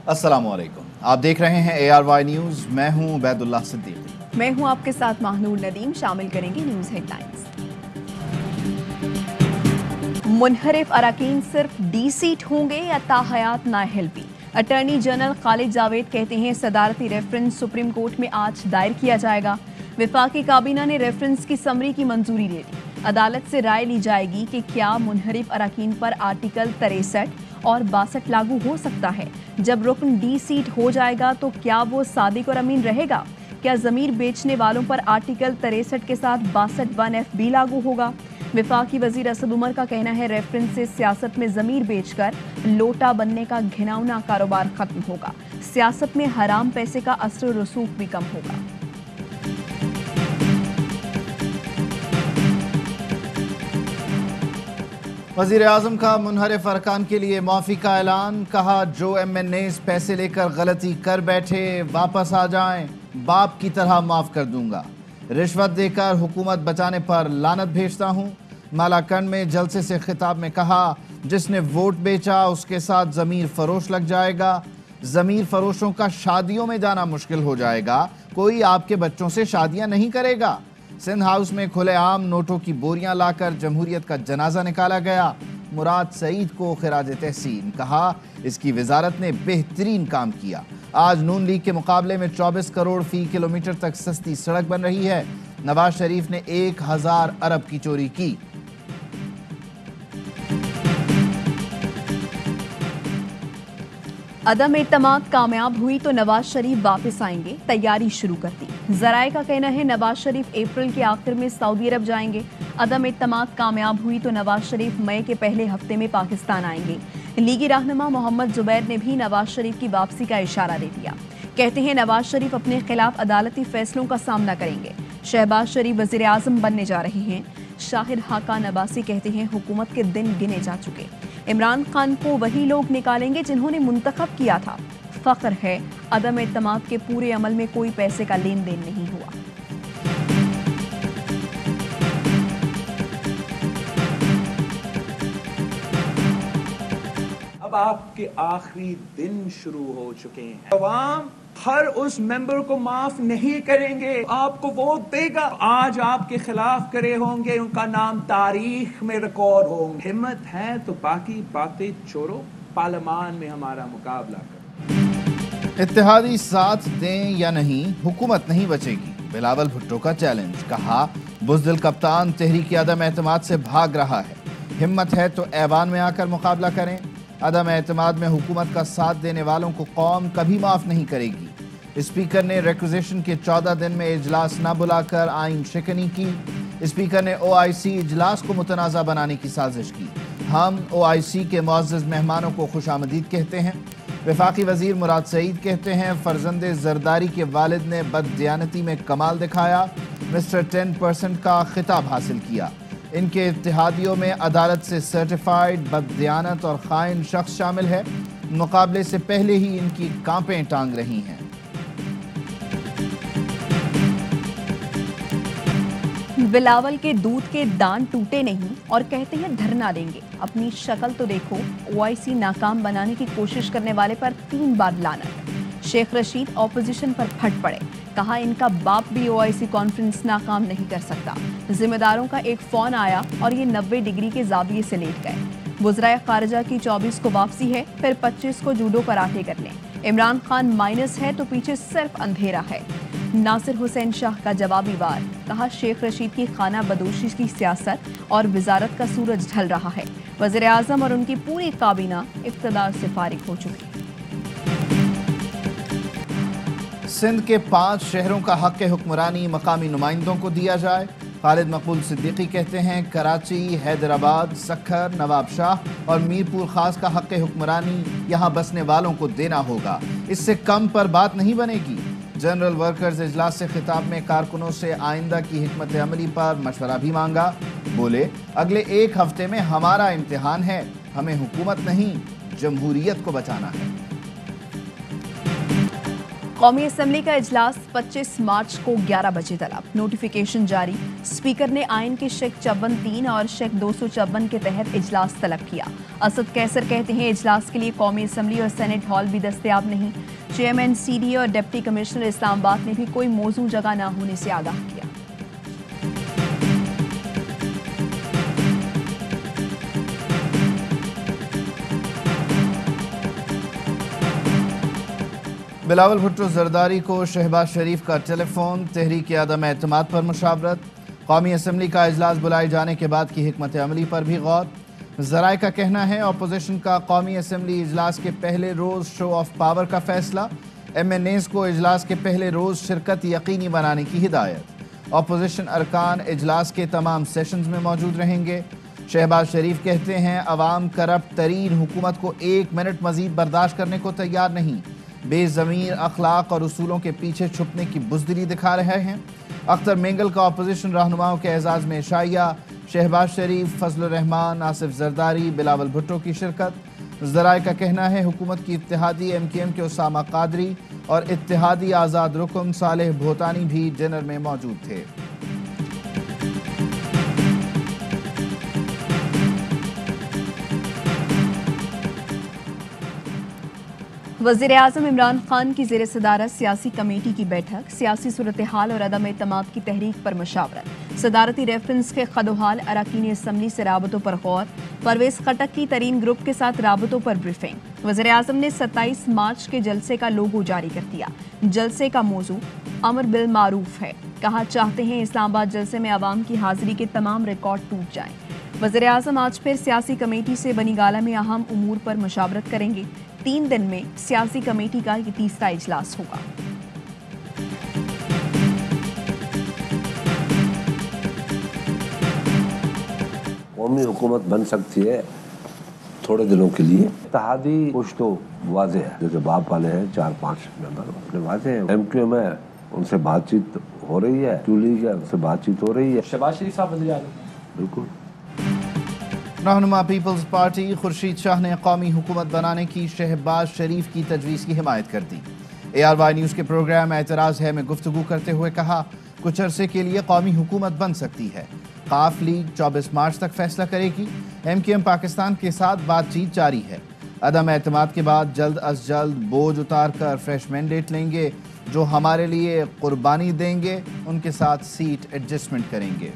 अस्सलाम वालेकुम, आप देख रहे हैं ARY न्यूज़। मैं हूं उबैदुल्लाह सिद्दीकी। मैं हूं आपके साथ माहनूर नदीम। शामिल करेंगे न्यूज़ हेडलाइंस। मुनहरिफ अरकान सिर्फ डी सीट होंगे या ताहयात नाअहल भी? अटॉर्नी जनरल खालिद जावेद कहते हैं सदारती रेफरेंस सुप्रीम कोर्ट में आज दायर किया जाएगा। वफाकी काबीना ने रेफरेंस की समरी की मंजूरी दे दी। अदालत से राय ली जाएगी कि क्या मुनहरिफ अरकान पर आर्टिकल 63 और 62 लागू हो सकता है। जब रुकन डी सीट हो जाएगा तो क्या वो सादिक और अमीन रहेगा? क्या ज़मीर बेचने वालों पर आर्टिकल 63 के साथ 62 1F भी लागू होगा? वफाकी वजीर असद उमर का कहना है रेफरेंस से सियासत में ज़मीर बेचकर लोटा बनने का घिनौना कारोबार खत्म होगा। सियासत में हराम पैसे का असर रसूख भी कम होगा। वज़ीर आज़म का मुनहरिफ अरकान के लिए माफ़ी का ऐलान। कहा जो MNAs पैसे लेकर गलती कर बैठे वापस आ जाएं, बाप की तरह माफ़ कर दूंगा। रिश्वत देकर हुकूमत बचाने पर लानत भेजता हूँ। मालाकंड में जलसे से खिताब में कहा जिसने वोट बेचा उसके साथ ज़मीर फरोश लग जाएगा। ज़मीर फरोशों का शादियों में जाना मुश्किल हो जाएगा। कोई आपके बच्चों से शादियाँ नहीं करेगा। सिंध हाउस में खुलेआम नोटों की बोरियां लाकर जमहूरियत का जनाजा निकाला गया। मुराद सईद को खिराज तहसीन। कहा इसकी वजारत ने बेहतरीन काम किया। आज नून लीग के मुकाबले में 24 करोड़ फी किलोमीटर तक सस्ती सड़क बन रही है। नवाज शरीफ ने 1000 अरब की चोरी की। अदम एतमाद कामयाब हुई तो नवाज शरीफ वापस आएंगे, तैयारी शुरू कर दी। जराए का कहना है नवाज शरीफ अप्रैल के आखिर में सऊदी अरब जाएंगे। अदम एतमाद कामयाब हुई तो नवाज शरीफ मई के पहले हफ्ते में पाकिस्तान आएंगे। लीगी रहनुमा मोहम्मद जुबैर ने भी नवाज शरीफ की वापसी का इशारा दे दिया। कहते हैं नवाज शरीफ अपने खिलाफ अदालती फैसलों का सामना करेंगे। शहबाज शरीफ वजीर आजम बनने जा रहे हैं। शाहिद हाकान अब्बासी कहते हैं हुकूमत के दिन गिने जा चुके। इमरान खान को वही लोग निकालेंगे जिन्होंने मुंतखब किया था। फख्र है अदम एतमाद के पूरे अमल में कोई पैसे का लेन देन नहीं हुआ। अब आपके आखिरी दिन शुरू हो चुके हैं। अवाम हर उस मेंबर को माफ नहीं करेंगे, आपको वोट देगा। आज आपके खिलाफ करे होंगे, उनका नाम तारीख में रिकॉर्ड होंगे। हिम्मत है तो बाकी बातें छोड़ो, पार्लियामान में हमारा मुकाबला करो। इत्तेहादी साथ दें या नहीं, हुकूमत नहीं बचेगी। बिलावल भुट्टो का चैलेंज। कहा बुज़दिल कप्तान तहरीक अदम एतमाद से भाग रहा है। हिम्मत है तो ऐवान में आकर मुकाबला करें। अदम एतमाद में हुकूमत का साथ देने वालों को कौम कभी माफ़ नहीं करेगी। स्पीकर ने रिक्विजिशन के 14 दिन में इजलास न बुलाकर आइन शिकनी की। स्पीकर ने OIC इजलास को मुतनाज़ा बनाने की साजिश की। हम OIC के मुअज़्ज़ज़ मेहमानों को खुशामदीद कहते हैं। वफाकी वज़ीर मुराद सईद कहते हैं फ़र्जंदे ज़रदारी के वालिद ने बददियानती में कमाल दिखाया। मिस्टर 10% का खिताब हासिल किया। इनके इत्तेहादियों में अदालत से सर्टिफाइड बददियानत और खाइन शख्स शामिल है। मुकाबले से पहले ही इनकी कांपें टांग रही हैं। बिलावल के दूध के दान टूटे नहीं और कहते हैं धरना देंगे। अपनी शक्ल तो देखो। OIC नाकाम बनाने की कोशिश करने वाले पर 3 बार लानत। शेख रशीद ऑपोजिशन पर फट पड़े। कहा इनका बाप भी OIC कॉन्फ्रेंस नाकाम नहीं कर सकता। जिम्मेदारों का एक फोन आया और ये 90 डिग्री के जाविये से लेट गए। वज़राए खारजा की 24 को वापसी है, फिर 25 को जूडो कराटे कर लें। इमरान खान माइनस है तो पीछे सिर्फ अंधेरा है। नासिर हुसैन शाह का जवाबी वार। कहा शेख रशीद की खाना बदोशी की सियासत और वजारत का सूरज ढल रहा है। वज़ीर आज़म और उनकी पूरी काबीना इक़्तिदार से फारिग हो चुकी। सिंध के 5 शहरों का हक़ हुक्मरानी मकामी नुमाइंदों को दिया जाए। खालिद मकबूल सिद्दीकी कहते हैं कराची, हैदराबाद, सक्खर, नवाब शाह और मीरपुर खास का हक़ हुक्मरानी यहाँ बसने वालों को देना होगा। इससे कम पर बात नहीं बनेगी। जनरल वर्कर्स इजलास से खिताब में कारकुनों से आइंदा की हिकमत अमली पर मशवरा भी मांगा। बोले अगले 1 हफ्ते में हमारा इम्तिहान है, हमें हुकूमत नहीं जमहूरियत को बचाना है। कौमी असम्बली का इजलास 25 मार्च को 11 बजे तलब, नोटिफिकेशन जारी। स्पीकर ने आइन के शेक 54(3) और शेक 254 के तहत इजलास तलब किया। असद कैसर कहते हैं इजलास के लिए कौमी असम्बली और सेनेट हॉल भी दस्तयाब नहीं। चेयरमैन सीडी और डिप्टी कमिश्नर इस्लामाबाद ने भी कोई मौजू जगह न होने से आगाह किया। बिलावल भुट्टो जरदारी को शहबाज शरीफ का टेलीफोन, तहरीक अदम एतमाद पर मुशावरत। कौमी असम्बली का इजलास बुलाए जाने के बाद की हिकमत अमली पर भी गौर। ज़राए का कहना है अपोजिशन का कौमी असम्बली इजलास के पहले रोज़ शो ऑफ पावर का फैसला। MNAs को इजलास के पहले रोज़ शिरकत यकीनी बनाने की हिदायत। अपोजिशन अरकान इजलास के तमाम सेशंस में मौजूद रहेंगे। शहबाज शरीफ कहते हैं अवाम करप्ट तरीन हुकूमत को 1 मिनट मजीद बर्दाश्त करने को तैयार नहीं। बेज़मीर अखलाक और उसूलों के पीछे छुपने की बुज़दिली दिखा रहे हैं। अख्तर मेंगल का अपोजिशन रहनुमाओं के एजाज़ में शाइया। शहबाज शरीफ, फजलुर रहमान, आसिफ जरदारी, बिलावल भुट्टो की शिरकत। ज़राए का कहना है हुकूमत की इत्तेहादी MKM के उसामा कादरी और इत्तेहादी आज़ाद रुकन सालेह भोतानी भी डिनर में मौजूद थे। वज़ीर-ए-आज़म इमरान खान की ज़ेर सदारत सियासी कमेटी की बैठक, सियासी सूरत हाल और अदम एतमाद की तहरीक पर मशावरत। सदारती रेफरेंस के खदोहाल अरकान असम्बली से राबतों पर गौर। परवेज़ खटक की तरीन ग्रुप के साथ राबतों पर ब्रीफिंग। वज़ीर-ए-आज़म ने 27 मार्च के जलसे का लोगो जारी कर दिया। जलसे का मौजू अमर बिल मारूफ है। कहा चाहते हैं इस्लामाबाद जलसे में आवाम की हाजिरी के तमाम रिकॉर्ड टूट जाएं। वज़ीर-ए-आज़म आज फिर सियासी कमेटी से बनी गाला में अहम उमूर पर मशावरत करेंगे। 3 दिन में सियासी कमेटी का ये तीसरा इजलास होगा। कौमी हुकूमत बन सकती है थोड़े दिनों के लिए। इत्तेहादी कुछ तो वाज़े है, जैसे बाप वाले हैं 4-5 मेंबर अपने वाज़े हैं। MKM है, उनसे बातचीत हो रही है। लीग है, उनसे बातचीत हो रही है। शहबाज शरीफ साहब वज़ीर-ए-आज़म बिल्कुल। रहनुमा पीपल्स पार्टी खुर्शीद शाह ने कौमी हुकूमत बनाने की शहबाज शरीफ की तजवीज़ की हिमायत कर दी। ARY न्यूज़ के प्रोग्राम एतराज़ है में गुफ्तगू करते हुए कहा कुछ अरसे के लिए कौमी हुकूमत बन सकती है। काफ लीग 24 मार्च तक फैसला करेगी। MKM पाकिस्तान के साथ बातचीत जारी है। अदम एतमाद के बाद जल्द अज जल्द बोझ उतार कर फ्रेश मैंडेट लेंगे। जो हमारे लिए कुर्बानी देंगे उनके साथ सीट एडजस्टमेंट करेंगे।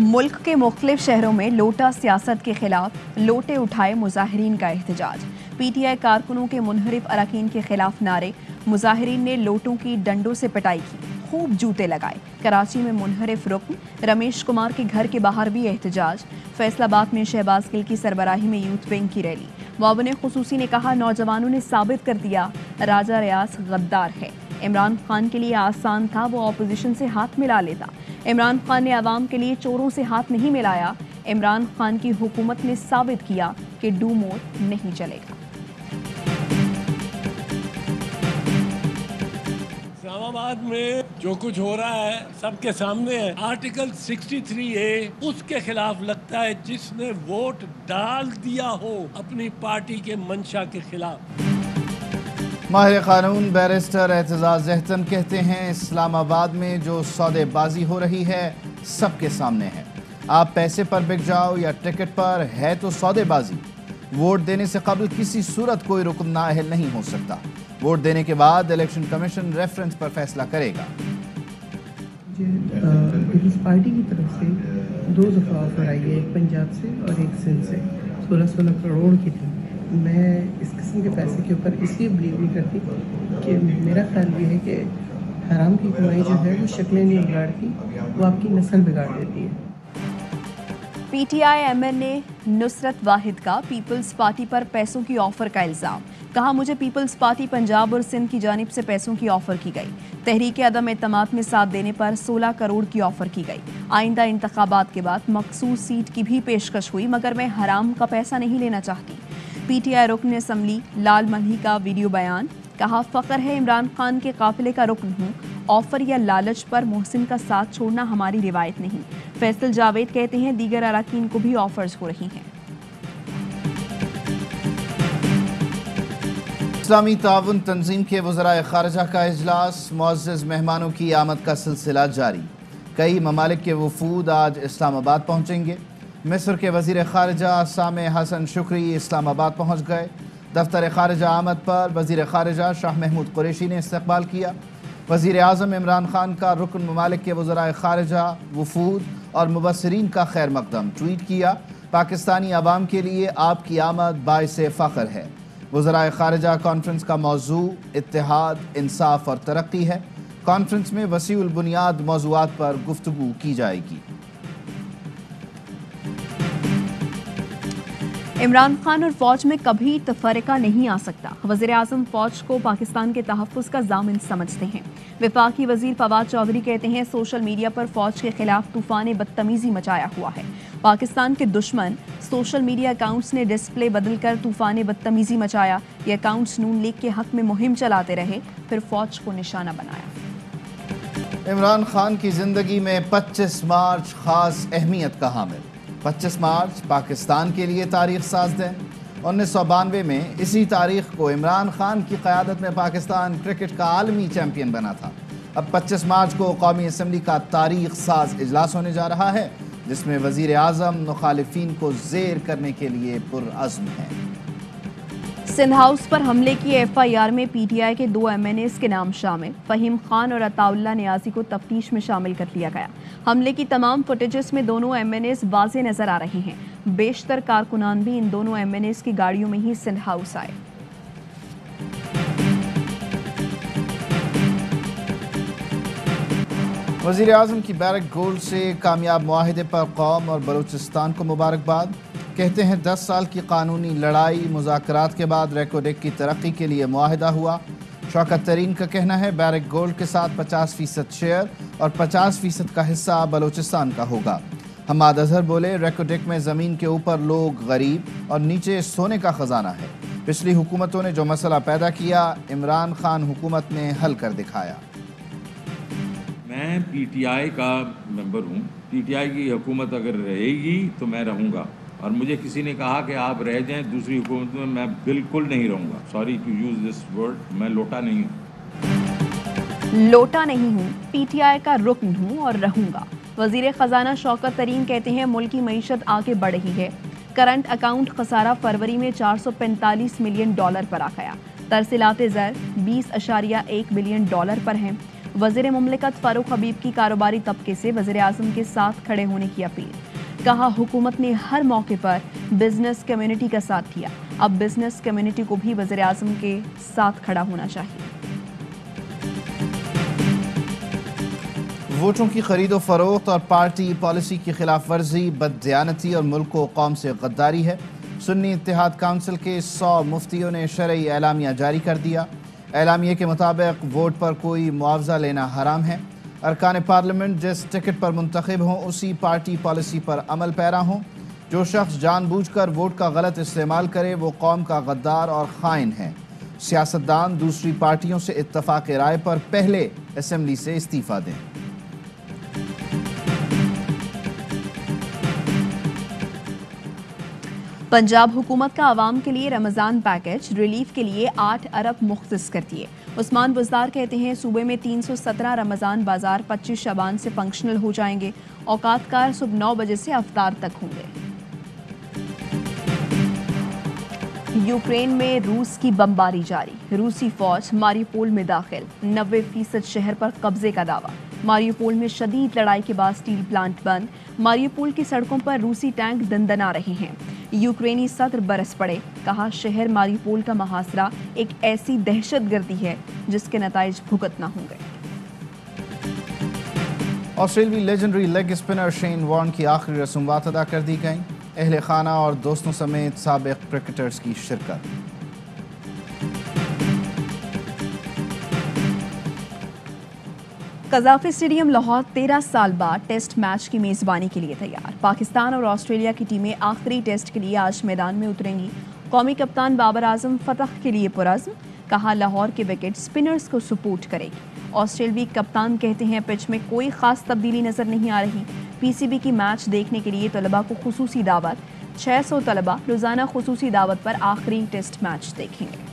मुल्क के मुख्तलिफ शहरों में लोटा सियासत के खिलाफ लोटे उठाए मुजाहिरीन का एहतजाज। PTI कारकुनों के मुनहरिफ अरकान के खिलाफ नारे। मुजाहिरीन ने लोटों की डंडों से पिटाई की, खूब जूते लगाए। कराची में मुनहरिफ रुकन रमेश कुमार के घर के बाहर भी एहतजाज। फैसलाबाद में शहबाज गिल की सरबराही में यूथ विंग की रैली। मुआविन खुसूसी ने कहा नौजवानों ने साबित कर दिया राजा रियाज गद्दार है। इमरान खान के लिए आसान था वो अपोजिशन से हाथ मिला लेता। इमरान खान ने आवाम के लिए चोरों से हाथ नहीं मिलाया। इमरान खान की हुकूमत ने साबित किया कि डू मोर नहीं चलेगा। इस्लामाबाद में जो कुछ हो रहा है सबके सामने है। आर्टिकल 63A उसके खिलाफ लगता है जिसने वोट डाल दिया हो अपनी पार्टी के मंशा के खिलाफ। माहिर कानून बैरिस्टर एतजाज एहतन कहते हैं इस्लामाबाद में जो सौदेबाजी हो रही है सबके सामने है। आप पैसे पर बिक जाओ या टिकट पर, है तो सौदेबाजी। वोट देने से कबल किसी सूरत कोई रुकन नाअहल नहीं हो सकता। वोट देने के बाद इलेक्शन कमीशन रेफरेंस पर फैसला करेगा। पीपल्स पार्टी की तरफ से 2 दफ़ा ऑफर आई है, एक पंजाब से और एक सिंध से 16-16 करोड़ की थी। मैं इस किस्म के पैसे के ऊपर इसलिए बिलीव नहीं करती कि मेरा ख्याल ये है कि हराम की कमाई जो है वो शक्लें नहीं बिगाड़ती, वो आपकी नस्ल बिगाड़ देती है। PTI MNA नुसरत वाहिद का पीपल्स पार्टी पर पैसों की ऑफर का इल्ज़ाम। कहा मुझे पीपल्स पार्टी पंजाब और सिंध की जानिब से पैसों की ऑफर की गई। तहरीक अदम एतमाद में साथ देने पर 16 करोड़ की ऑफर की गई। आइंदा इंतखाबात के बाद मखसूस सीट की भी पेशकश हुई मगर मैं हराम का पैसा नहीं लेना चाहती। PTI रुकन असम्बली लाल मल्ही का वीडियो बयान। कहा फ़ख्र है इमरान खान के काफिले का रुकन हूँ। ऑफर या लालच पर मोहसिन का साथ छोड़ना हमारी रिवायत नहीं। फैसल जावेद कहते हैं दीगर अरकान को भी ऑफर्स हो रही हैं। اسلامی تعاون تنظیم کے وزرائے خارجہ کا اجلاس، معزز مہمانوں کی آمد کا سلسلہ جاری۔ کئی ممالک کے وفود آج اسلام آباد پہنچیں گے۔ مصر کے وزیر خارجہ سامح حسن شکری اسلام آباد پہنچ گئے۔ دفتر خارجہ آمد پر وزیر خارجہ شاہ محمود قریشی نے استقبال کیا۔ وزیر اعظم عمران خان کا رکن ممالک کے وزرائے خارجہ، وفود اور مبصرین کا خیر مقدم ٹویٹ کیا۔ پاکستانی عوام کے لیے آپ کی آمد باعث فخر ہے۔ وزرائے خارجہ کانفرنس کا موضوع اتحاد، انصاف اور ترقی ہے۔ کانفرنس میں وسیع البنیاد موضوعات پر گفتگو کی جائے گی۔ عمران خان اور فوج میں کبھی تفرقہ نہیں آ سکتا۔ وزیر اعظم فوج کو پاکستان کے تحفظ کا ضامن سمجھتے ہیں۔ وفاقی وزیر فواد چودھری کہتے ہیں سوشل میڈیا پر فوج کے خلاف طوفان بدتمیزی مچایا ہوا ہے۔ پاکستان کے دشمن سوشل میڈیا اکاؤنٹس نے ڈسپلے بدل کر طوفان بدتمیزی مچایا۔ یہ اکاؤنٹس نون لیگ کے حق میں مہم چلاتے رہے، پھر فوج کو نشانہ بنایا۔ عمران خان کی زندگی میں 25 مارچ خاص اہمیت کا حامل۔ 25 مارچ پاکستان کے لیے تاریخ ساز دن۔ 1992 میں اسی تاریخ کو عمران خان کی قیادت میں پاکستان کرکٹ کا عالمی چیمپئن بنا تھا۔ اب 25 مارچ کو قومی اسمبلی کا تاریخ ساز اجلاس ہونے جا رہا ہے، جس میں وزیر اعظم مخالفین کو زیر کرنے کے لیے پرعزم ہیں۔ سندھ ہاؤس پر حملے کی ایف آئی آر میں پی ٹی آئی کے 2 ایم این ایز کے نام شامل۔ فہیم خان اور عطا اللہ نیازی کو تفتیش میں شامل کر لیا گیا۔ حملے کی تمام فوٹیجز میں دونوں ایم این ایز واضح نظر آ رہے ہیں۔ بیشتر کارکنان بھی ان دونوں ایم این ایز کی گاڑیوں میں ہی سندھ ہاؤس آئے۔ وزیر اعظم کی بیرک گولڈ سے کامیاب معاہدے پر قوم اور بلوچستان کو مبارکباد۔ کہتے ہیں 10 سال کی قانونی لڑائی مذاکرات کے بعد ریکوڈیک کی ترقی کے لیے معاہدہ ہوا۔ شوکت ترین کا کہنا ہے بیرک گولڈ کے ساتھ 50% شیئر اور 50% کا حصہ بلوچستان کا ہوگا۔ حماد اظہر بولے ریکوڈیک میں زمین کے اوپر لوگ غریب اور نیچے سونے کا خزانہ ہے۔ پچھلی حکومتوں نے جو مسئلہ پیدا کیا عمران خان حکومت نے حل کر دکھایا۔ میں پی ٹی آئی کا ممبر ہوں۔ پی ٹی آئی کی حکومت اگر رہے گی تو میں رہوں گا، اور مجھے کسی نے کہا کہ آپ رہ جائیں دوسری حکومت میں بالکل نہیں رہوں گا۔ Sorry to use this word, میں لوٹا نہیں ہوں۔ لوٹا نہیں ہوں، پی ٹی آئی کا رکن ہوں اور رہوں گا۔ وزیر خزانہ شوکت ترین کہتے ہیں ملکی معیشت آگے بڑھ رہی ہے۔ کرنٹ اکاؤنٹ خسارہ فروری میں $445 ملین پر آ گیا۔ ترسیلات زر $20.1 بلین پر ہیں۔ وزیر مملکت فاروق حبیب کی کاروباری طبقے سے وزیر اعظم کے ساتھ کھڑے ہونے کی اپیل۔ کہا حکومت نے ہر موقع پر بزنس کمیونٹی کا ساتھ دیا، اب بزنس کمیونٹی کو بھی وزیر اعظم کے ساتھ کھڑا ہونا چاہیے۔ ووٹوں کی خرید و فروخت اور پارٹی پالیسی کی خلاف ورزی بددیانتی اور ملک و قوم سے غداری ہے۔ سنی اتحاد کونسل کے 100 مفتیوں نے شرعی اعلامیہ جاری کر دیا۔ اعلامیے کے مطابق ووٹ پر کوئی معاوضہ لینا حرام ہے۔ ارکان پارلیمنٹ جس ٹکٹ پر منتخب ہوں اسی پارٹی پالیسی پر عمل پیرا ہوں۔ جو شخص جان بوجھ کر ووٹ کا غلط استعمال کرے وہ قوم کا غدار اور خائن ہے۔ سیاستدان دوسری پارٹیوں سے اتفاق رائے پر پہلے اسمبلی سے استعفیٰ دیں۔ پنجاب حکومت کا عوام کے لیے رمضان پیکج ریلیف کے لیے 8 ارب مختص کر دیے۔ عثمان بزدار کہتے ہیں صوبے میں 317 رمضان بازار 25 شعبان سے فنکشنل ہو جائیں گے۔ اوقات کار صبح 9 بجے سے افطار تک ہوں گے۔ یوکرین میں روس کی بمباری جاری، روسی فوج ماریوپول میں داخل، 90% شہر پر قبضے کا دعویٰ۔ ماریوپول میں شدید لڑائی کے بعد سٹیل پلانٹ بند، ماریوپول کی سڑکوں پر روسی ٹینک دندنا رہے ہیں۔ یوکرینی صدر برس پڑے، کہا شہر ماریوپول کا محاصرہ ایک ایسی دہشت گردی ہے جس کے نتائج بھگتنا ہوں گے۔ آسٹریلوی legendary leg spinner Shane Warne کی آخری رسومات ادا کر دی گئیں۔ اہل خانہ اور دوستوں سمیت سابق کرکٹرز کی شرکت۔ قذافی اسٹیڈیم لاہور 13 سال بعد ٹیسٹ میچ کی میزبانی کے لیے تیار۔ پاکستان اور آسٹریلیا کی ٹیمیں آخری ٹیسٹ کے لیے آج میدان میں اتریں گی۔ قومی کپتان بابر اعظم فتح کے لیے پرعزم، کہا لاہور کے وکٹ سپنرز کو سپورٹ کرے گی۔ آسٹریلوی کپتان کہتے ہیں پچ میں کوئی خاص تبدیلی نظر نہیں آ رہی۔ پی سی بی کی میچ دیکھنے کے لیے طلباء کو خصوصی دعوت، 600 طلباء روزانہ خصوصی دعوت پر آخری ٹیسٹ میچ دیکھیں گے۔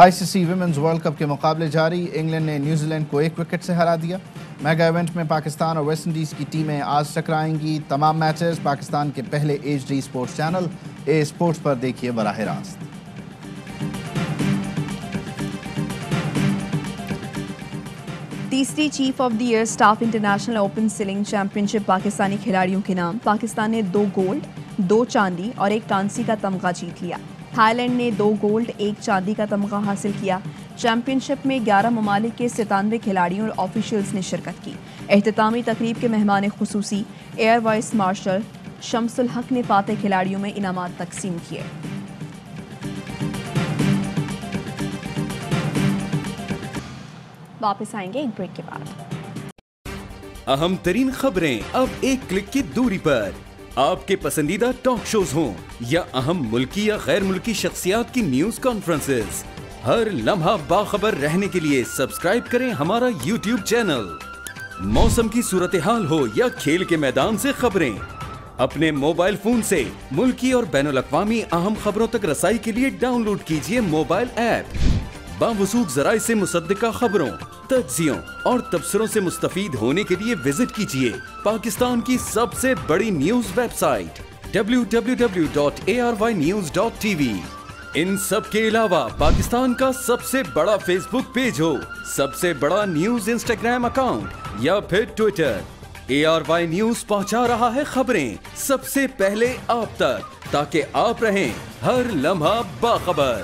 ICC ویمنز ورلڈ کپ کے مقابلے جاری، انگلینڈ نے نیوزی لینڈ کو 1 وکٹ سے ہرا دیا۔ میگا ایونٹ میں پاکستان اور ویسٹ انڈیز کی ٹیمیں آج ٹکرائیں گی۔ تمام میچز پاکستان کے پہلے HD sports channel A sports پر دیکھیے براہ راست۔ تیسری chief of the air staff international open sailing championship Pakistani کھلاڑیوں کے نام۔ پاکستان نے 2 گولڈ، 2 چاندی اور 1 کانسی کا تمغہ جیت لیا۔ تھائی لینڈ نے 2 گولڈ، 1 چاندی کا تمغہ حاصل کیا۔ چیمپئن شپ میں 11 ممالک کے 97 کھلاڑیوں اور آفیشلز نے شرکت کی۔ اختتامی تقریب کے مہمان خصوصی ایئر وائس مارشل شمس الحق نے فاتح کھلاڑیوں میں انعامات تقسیم کیے۔ واپس آئیں گے ایک بریک کے بعد۔ اہم ترین خبریں اب ایک کلک کی دوری پر، آپ کے پسندیدہ ٹاک شوز ہوں یا اہم ملکی یا غیر ملکی شخصیات کی نیوز کانفرنسز، ہر لمحہ باخبر رہنے کے لیے سبسکرائب کریں ہمارا YouTube چینل۔ موسم کی صورتحال ہو یا کھیل کے میدان سے خبریں، اپنے موبائل فون سے ملکی اور بین الاقوامی اہم خبروں تک رسائی کے لیے ڈاؤن لوڈ کیجیے موبائل ایپ۔ باوثوق ذرائع سے مصدقہ خبروں، تجزیوں اور تبصروں سے مستفید ہونے کے لیے وزٹ کیجیے پاکستان کی سب سے بڑی نیوز ویب سائٹ www.arYnews.tv۔ ان سب کے علاوہ پاکستان کا سب سے بڑا فیس بک پیج ہو، سب سے بڑا نیوز انسٹاگرام اکاؤنٹ یا پھر ٹویٹر، ARY نیوز پہنچا رہا ہے خبریں سب سے پہلے آپ تک، تاکہ آپ رہیں ہر لمحہ باخبر۔